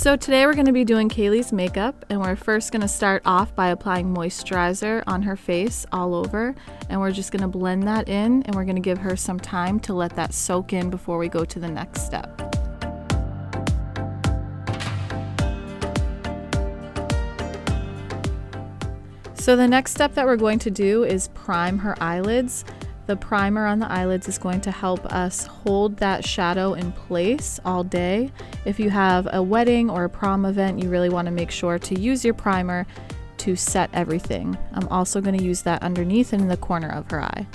So today we're going to be doing Kaylee's makeup, and we're first going to start off by applying moisturizer on her face all over, and we're just going to blend that in, and we're going to give her some time to let that soak in before we go to the next step. So the next step that we're going to do is prime her eyelids. The primer on the eyelids is going to help us hold that shadow in place all day. If you have a wedding or a prom event, you really want to make sure to use your primer to set everything. I'm also going to use that underneath and in the corner of her eye.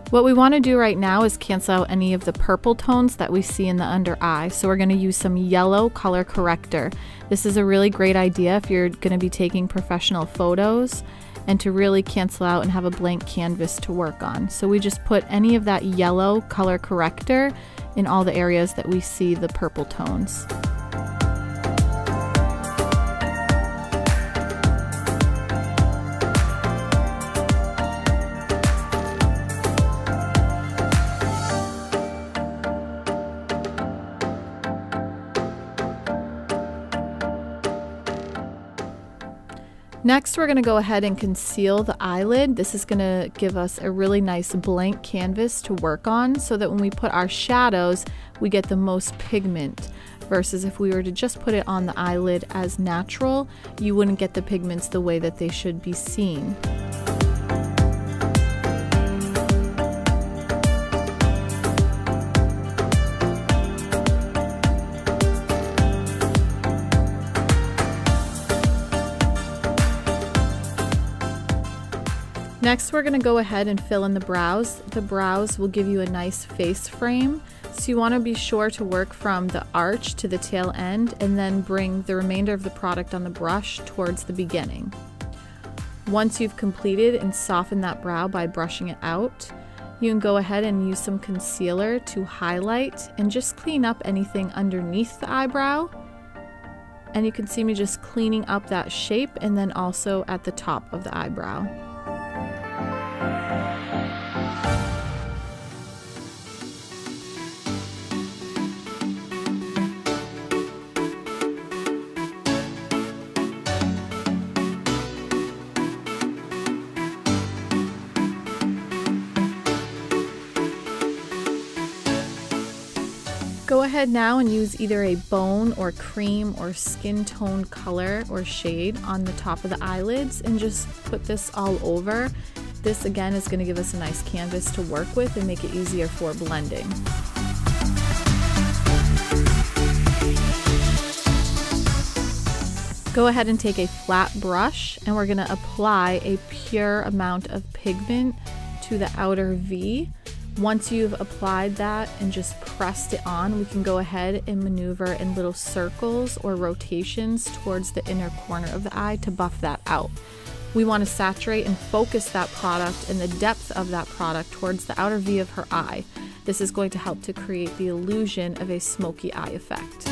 What we want to do right now is cancel out any of the purple tones that we see in the under eye. So we're going to use some yellow color corrector. This is a really great idea if you're going to be taking professional photos and to really cancel out and have a blank canvas to work on. So we just put any of that yellow color corrector in all the areas that we see the purple tones. Next, we're going to go ahead and conceal the eyelid. This is going to give us a really nice blank canvas to work on so that when we put our shadows, we get the most pigment. Versus if we were to just put it on the eyelid as natural, you wouldn't get the pigments the way that they should be seen. Next, we're going to go ahead and fill in the brows. The brows will give you a nice face frame, so you want to be sure to work from the arch to the tail end and then bring the remainder of the product on the brush towards the beginning. Once you've completed and softened that brow by brushing it out, you can go ahead and use some concealer to highlight and just clean up anything underneath the eyebrow. And you can see me just cleaning up that shape and then also at the top of the eyebrow. Go ahead now and use either a bone or cream or skin tone color or shade on the top of the eyelids and just put this all over. This again is going to give us a nice canvas to work with and make it easier for blending. Go ahead and take a flat brush and we're going to apply a pure amount of pigment to the outer V. Once you've applied that and just pressed it on, we can go ahead and maneuver in little circles or rotations towards the inner corner of the eye to buff that out. We want to saturate and focus that product and the depth of that product towards the outer V of her eye. This is going to help to create the illusion of a smoky eye effect.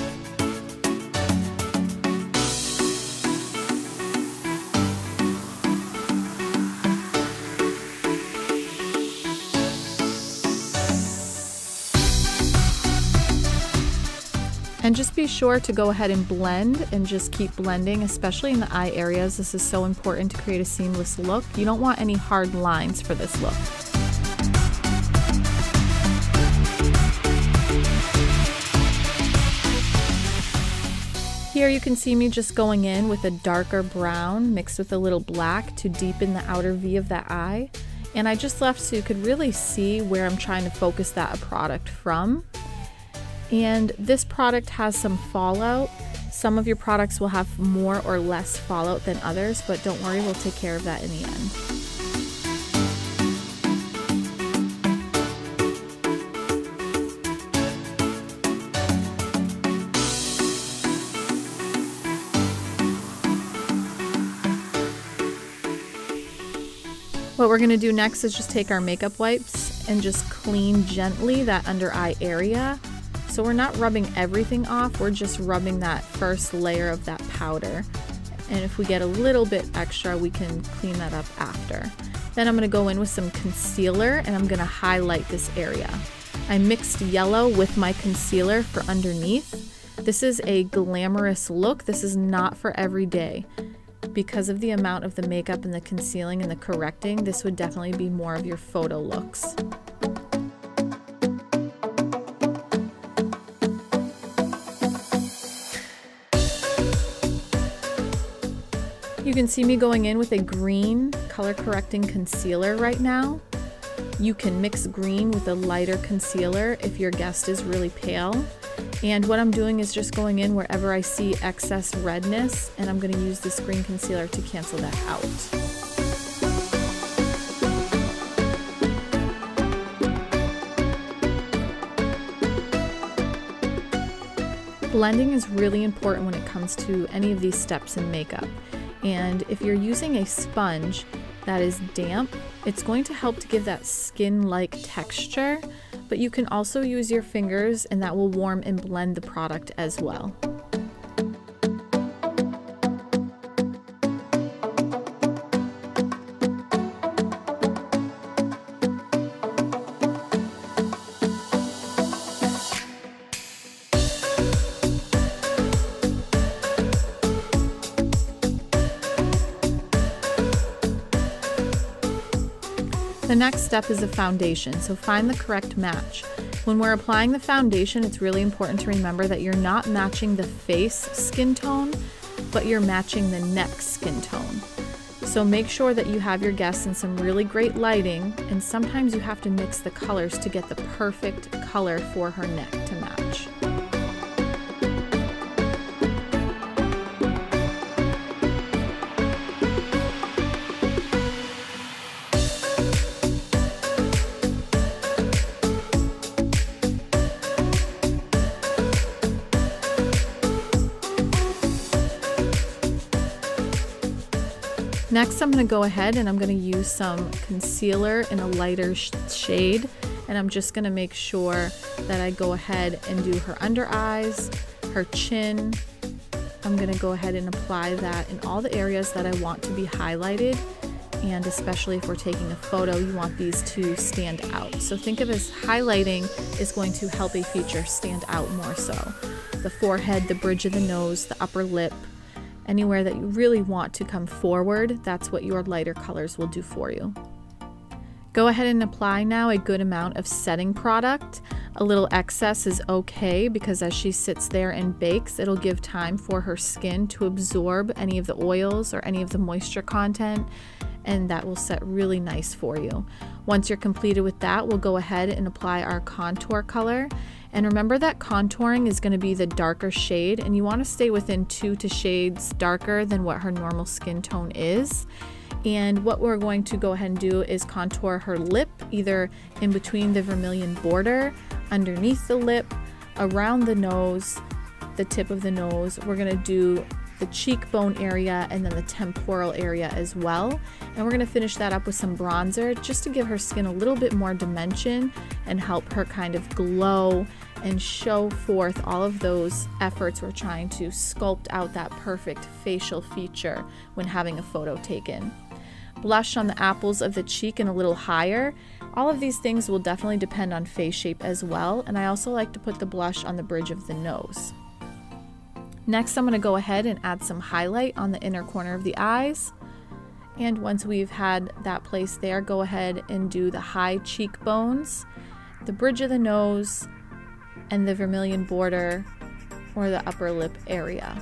And just be sure to go ahead and blend and just keep blending, especially in the eye areas. This is so important to create a seamless look. You don't want any hard lines for this look. Here you can see me just going in with a darker brown mixed with a little black to deepen the outer V of that eye. And I just left so you could really see where I'm trying to focus that product from. And this product has some fallout. Some of your products will have more or less fallout than others, but don't worry, we'll take care of that in the end. What we're going to do next is just take our makeup wipes and just clean gently that under eye area. So we're not rubbing everything off, we're just rubbing that first layer of that powder. And if we get a little bit extra, we can clean that up after. Then I'm going to go in with some concealer and I'm going to highlight this area. I mixed yellow with my concealer for underneath. This is a glamorous look. This is not for every day. Because of the amount of the makeup and the concealing and the correcting, this would definitely be more of your photo looks. You can see me going in with a green color correcting concealer right now. You can mix green with a lighter concealer if your guest is really pale. And what I'm doing is just going in wherever I see excess redness, and I'm going to use this green concealer to cancel that out. Blending is really important when it comes to any of these steps in makeup. And if you're using a sponge that is damp, it's going to help to give that skin-like texture, but you can also use your fingers and that will warm and blend the product as well. The next step is a foundation, so find the correct match. When we're applying the foundation, it's really important to remember that you're not matching the face skin tone, but you're matching the neck skin tone. So make sure that you have your guests in some really great lighting, and sometimes you have to mix the colors to get the perfect color for her neck to match. Next, I'm going to go ahead and I'm going to use some concealer in a lighter shade, and I'm just going to make sure that I go ahead and do her under eyes, her chin. I'm going to go ahead and apply that in all the areas that I want to be highlighted, and especially if we're taking a photo, you want these to stand out. So think of as highlighting is going to help a feature stand out more so. The forehead, the bridge of the nose, the upper lip, anywhere that you really want to come forward, that's what your lighter colors will do for you. Go ahead and apply now a good amount of setting product. A little excess is okay because as she sits there and bakes, it'll give time for her skin to absorb any of the oils or any of the moisture content, and that will set really nice for you. Once you're completed with that, we'll go ahead and apply our contour color. And remember that contouring is going to be the darker shade, and you want to stay within 2 shades darker than what her normal skin tone is. And what we're going to go ahead and do is contour her lip, either in between the vermilion border, underneath the lip, around the nose, the tip of the nose. We're going to do the cheekbone area and then the temporal area as well. And we're going to finish that up with some bronzer just to give her skin a little bit more dimension and help her kind of glow and show forth all of those efforts we're trying to sculpt out that perfect facial feature when having a photo taken. Blush on the apples of the cheek and a little higher. All of these things will definitely depend on face shape as well, and I also like to put the blush on the bridge of the nose. Next, I'm going to go ahead and add some highlight on the inner corner of the eyes. And once we've had that place there, go ahead and do the high cheekbones, the bridge of the nose, and the vermilion border or the upper lip area.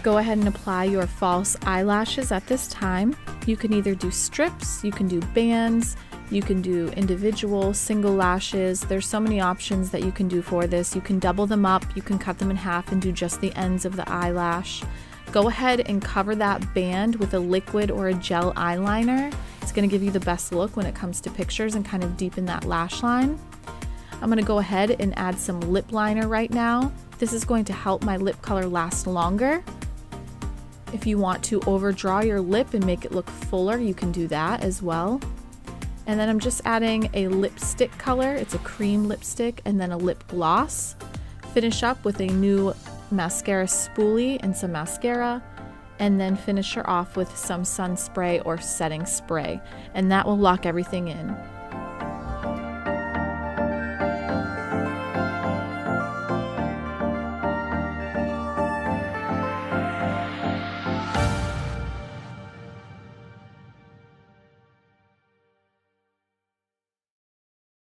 Go ahead and apply your false eyelashes at this time. You can either do strips, you can do bands, you can do individual single lashes. There's so many options that you can do for this. You can double them up, you can cut them in half and do just the ends of the eyelash. Go ahead and cover that band with a liquid or a gel eyeliner. It's going to give you the best look when it comes to pictures and kind of deepen that lash line. I'm going to go ahead and add some lip liner right now. This is going to help my lip color last longer. If you want to overdraw your lip and make it look fuller, you can do that as well. And then I'm just adding a lipstick color. It's a cream lipstick, and then a lip gloss. Finish up with a new mascara spoolie and some mascara, and then finish her off with some sun spray or setting spray, and that will lock everything in.